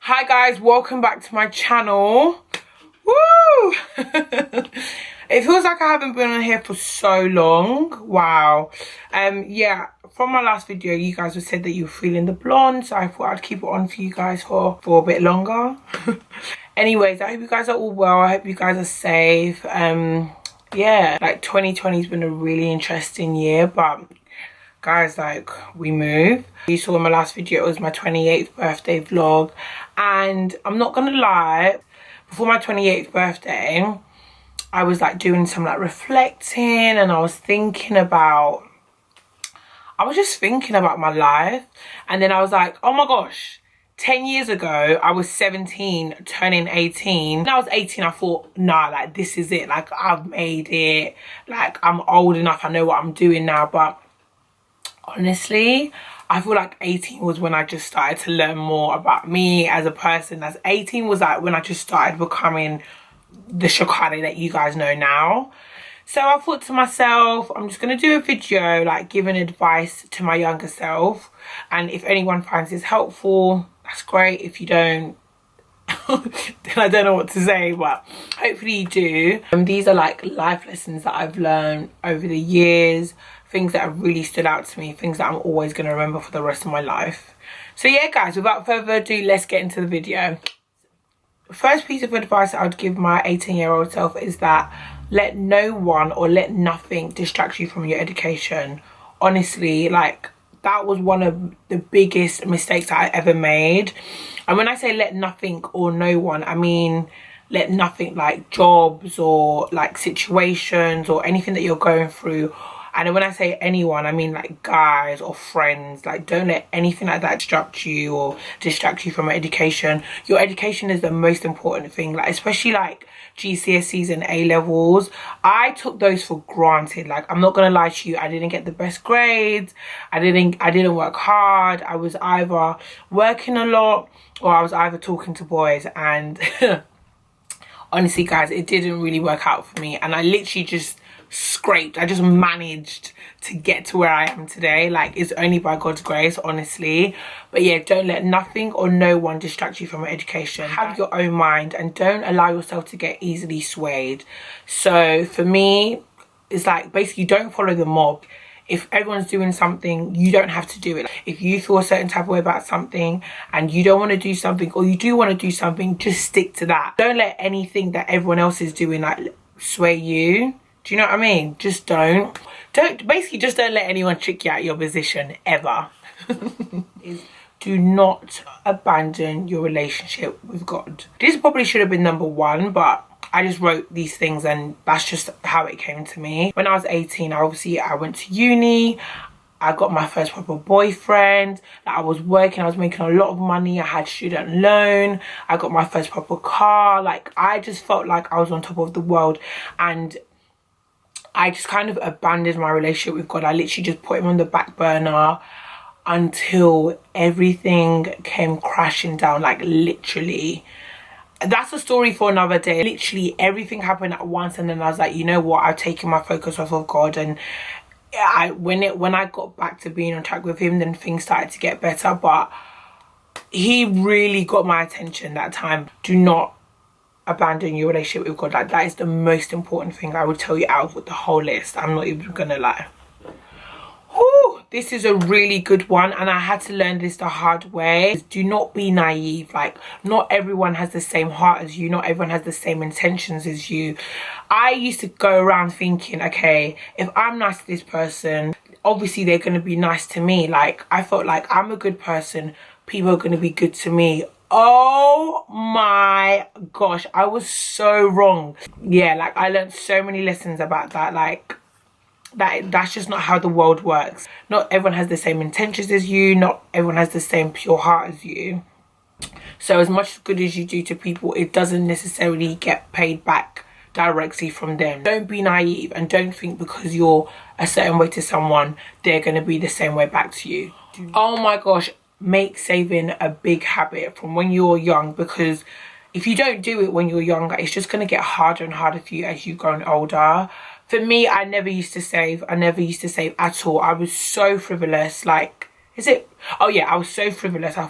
Hi guys, welcome back to my channel. Woo! It feels like I haven't been on here for so long. Wow. Yeah, from my last video you guys have said that you were feeling the blonde, so I thought I'd keep it on for you guys for a bit longer. Anyways, I hope you guys are all well. I hope you guys are safe. Yeah, like 2020 has been a really interesting year, but guys, like, we moved. You saw in my last video it was my 28th birthday vlog, and I'm not gonna lie, before my 28th birthday I was like doing some like reflecting, and I was just thinking about my life, and then I was like, oh my gosh, 10 years ago I was 17 turning 18. When I was 18 I thought, nah, like this is it, like I've made it, like I'm old enough, I know what I'm doing now. But honestly, I feel like 18 was when I just started to learn more about me as a person. As 18 was like when I just started becoming the Sha'Carri that you guys know now. So I thought to myself, I'm just going to do a video like giving advice to my younger self, and if anyone finds this helpful, that's great. If you don't, then I don't know what to say, but hopefully you do. These are like life lessons that I've learned over the years, things that have really stood out to me, things that I'm always going to remember for the rest of my life. So yeah guys, without further ado, let's get into the video. The first piece of advice I would give my 18-year-old self is that let no one or let nothing distract you from your education. Honestly, like, that was one of the biggest mistakes I ever made. And when I say let nothing or no one, I mean let nothing, like jobs or like situations or anything that you're going through. And when I say anyone, I mean like guys or friends. Like, don't let anything like that distract you or distract you from your education. Your education is the most important thing, like especially like GCSEs and A-levels. I took those for granted. Like, I'm not gonna lie to you, I didn't get the best grades, I didn't work hard. I was either working a lot or I was either talking to boys, and honestly guys, it didn't really work out for me, and I literally just scraped. I just managed to get to where I am today. Like, it's only by God's grace, honestly. But yeah, don't let nothing or no one distract you from your education. Have your own mind and don't allow yourself to get easily swayed. So for me, it's like, basically, don't follow the mob. If everyone's doing something, you don't have to do it. If you feel a certain type of way about something and you don't want to do something, or you do want to do something, just stick to that. Don't let anything that everyone else is doing like sway you. Do you know what I mean? Just don't basically just don't let anyone trick you out of your position ever. Do not abandon your relationship with God. This probably should have been number one, but I just wrote these things and that's just how it came to me. When I was 18, I went to uni. I got my first proper boyfriend. Like, I was working, I was making a lot of money, I had student loan, I got my first proper car. Like, I just felt like I was on top of the world, and I just kind of abandoned my relationship with God. I literally just put him on the back burner until everything came crashing down. Like, literally. That's a story for another day. Literally everything happened at once, and then I was like, you know what, I've taken my focus off of God. And when I got back to being on track with him, then things started to get better. But he really got my attention that time. Do not abandon your relationship with God. Like, that is the most important thing I would tell you out of the whole list. I'm not even gonna lie. Whew, this is a really good one, and I had to learn this the hard way. Do not be naive. Like, not everyone has the same heart as you, not everyone has the same intentions as you. I used to go around thinking, okay, if I'm nice to this person, obviously they're going to be nice to me. Like, I felt like I'm a good person, people are going to be good to me. Oh my gosh, I was so wrong. Yeah, like, I learned so many lessons about that. Like, that's just not how the world works. Not everyone has the same intentions as you, not everyone has the same pure heart as you. So as much good as you do to people, it doesn't necessarily get paid back directly from them. Don't be naive, and don't think because you're a certain way to someone, they're going to be the same way back to you. Oh my gosh, make saving a big habit from when you're young, because if you don't do it when you're younger, it's just going to get harder and harder for you as you've grown older. For me, I never used to save. I never used to save at all. I was so frivolous. Like, I was so frivolous. I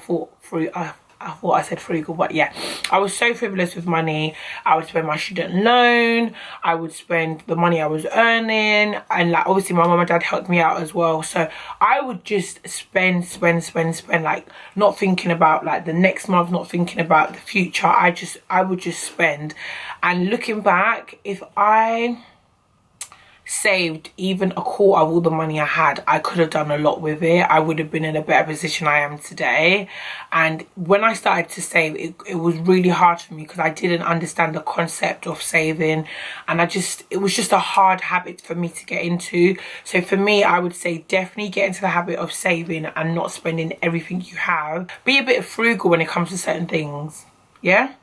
I thought I said frugal, but yeah, I was so frivolous with money. I would spend my student loan, I would spend the money I was earning, and like obviously my mum and dad helped me out as well, so I would just spend, like not thinking about like the next month, not thinking about the future. I would just spend. And looking back, if I saved even a quarter of all the money I had, I could have done a lot with it. I would have been in a better position I am today. And when I started to save, it was really hard for me because I didn't understand the concept of saving, and it was just a hard habit for me to get into. So for me, I would say definitely get into the habit of saving and not spending everything you have. Be a bit frugal when it comes to certain things. Yeah,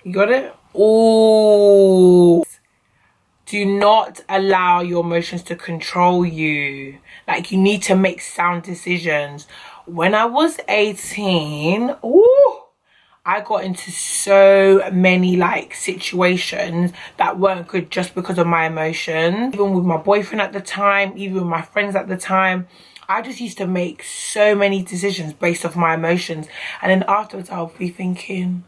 you got it? Oh, do not allow your emotions to control you. Like, you need to make sound decisions. When I was 18, I got into so many like situations that weren't good just because of my emotions. Even with my boyfriend at the time, even with my friends at the time, I just used to make so many decisions based off my emotions. And then afterwards I'll be thinking,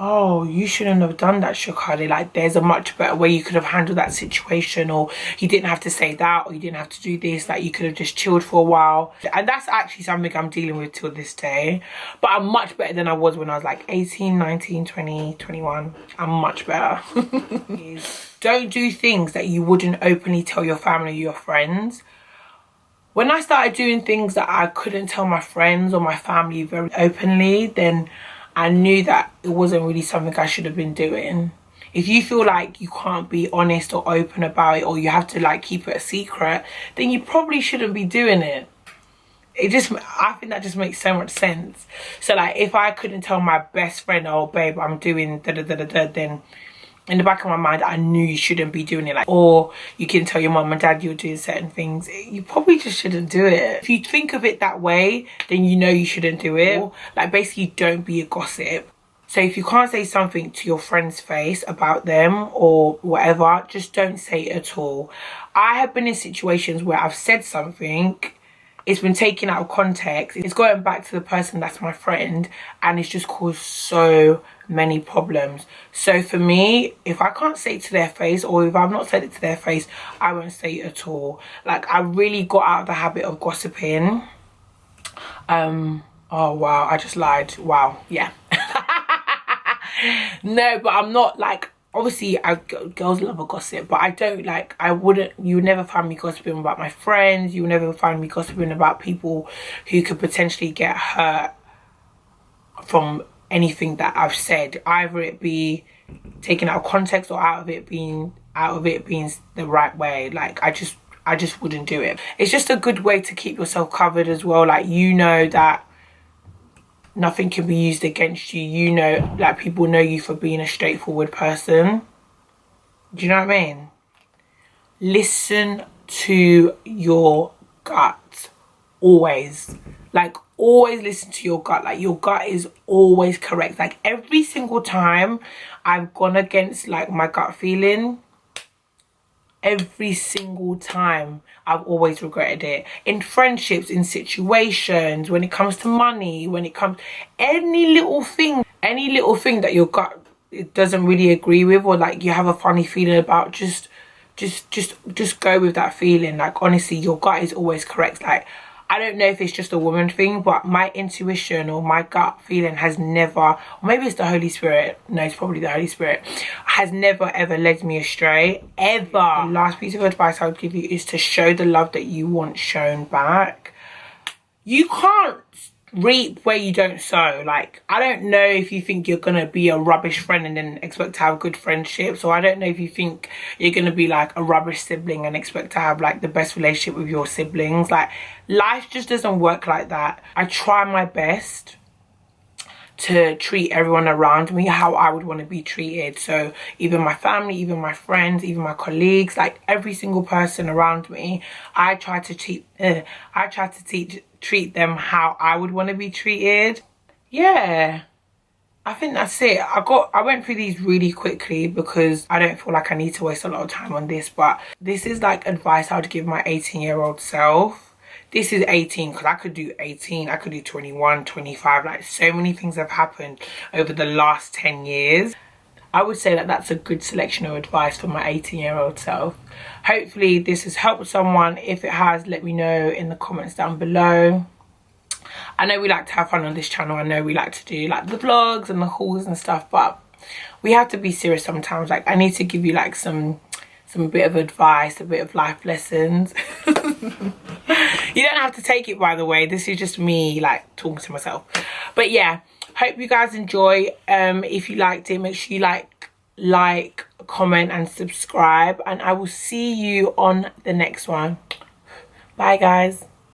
oh, you shouldn't have done that, Shakali. Like, there's a much better way you could have handled that situation, or you didn't have to say that, or you didn't have to do this. Like, you could have just chilled for a while. And that's actually something I'm dealing with till this day. But I'm much better than I was when I was like 18, 19, 20, 21. I'm much better. Don't do things that you wouldn't openly tell your family or your friends. When I started doing things that I couldn't tell my friends or my family very openly, then I knew that it wasn't really something I should have been doing. If you feel like you can't be honest or open about it, or you have to like keep it a secret, then you probably shouldn't be doing it. I think that just makes so much sense. So like, if I couldn't tell my best friend, oh babe, I'm doing da-da-da-da-da, then in the back of my mind, I knew you shouldn't be doing it. Like, or you can tell your mum and dad you're doing certain things. You probably just shouldn't do it. If you think of it that way, then you know you shouldn't do it. Like, basically, don't be a gossip. So if you can't say something to your friend's face about them or whatever, just don't say it at all. I have been in situations where I've said something, it's been taken out of context, it's going back to the person that's my friend, and it's just caused so many problems. So for me, if I can't say it to their face, or if I've not said it to their face, I won't say it at all. Like, I really got out of the habit of gossiping. Oh wow, I just lied. Wow, yeah. No, but I'm not like, obviously girls love a gossip, but I don't like, you would never find me gossiping about my friends. You would never find me gossiping about people who could potentially get hurt from anything that I've said, either it be taken out of context or out of it being the right way. Like, I just wouldn't do it. It's just a good way to keep yourself covered as well. Like, you know that nothing can be used against you. You know, like, people know you for being a straightforward person. Do you know what I mean? Listen to your gut, always. Like, always listen to your gut. Like, your gut is always correct. Like, every single time I've gone against like my gut feeling, every single time I've always regretted it. In friendships, in situations, when it comes to money, when it comes any little thing that your gut doesn't really agree with, or like you have a funny feeling about, just go with that feeling. Like, honestly, your gut is always correct. Like, I don't know if it's just a woman thing, but my intuition or my gut feeling has never, or maybe it's the Holy Spirit, no, it's probably the Holy Spirit, has never ever led me astray, ever. The last piece of advice I would give you is to show the love that you want shown back. You can't reap where you don't sow. Like, I don't know if you think you're gonna be a rubbish friend and then expect to have good friendships, or I don't know if you think you're gonna be like a rubbish sibling and expect to have like the best relationship with your siblings. Like, life just doesn't work like that. I try my best to treat everyone around me how I would want to be treated. So even my family, even my friends, even my colleagues, like every single person around me, I try to treat them how I would want to be treated. Yeah, I think that's it. I went through these really quickly because I don't feel like I need to waste a lot of time on this, but this is like advice I would give my 18-year-old self. this is 18, because I could do 18, I could do 21, 25. Like, so many things have happened over the last 10 years. I would say that that's a good selection of advice for my 18-year-old self. Hopefully this has helped someone. If it has, let me know in the comments down below. I know we like to have fun on this channel. I know we like to do like the vlogs and the hauls and stuff, but we have to be serious sometimes. Like, I need to give you like some bit of advice, a bit of life lessons. You don't have to take it, by the way. This is just me like talking to myself. But yeah, hope you guys enjoy. If you liked it, make sure you like, comment and subscribe, and I will see you on the next one. Bye guys.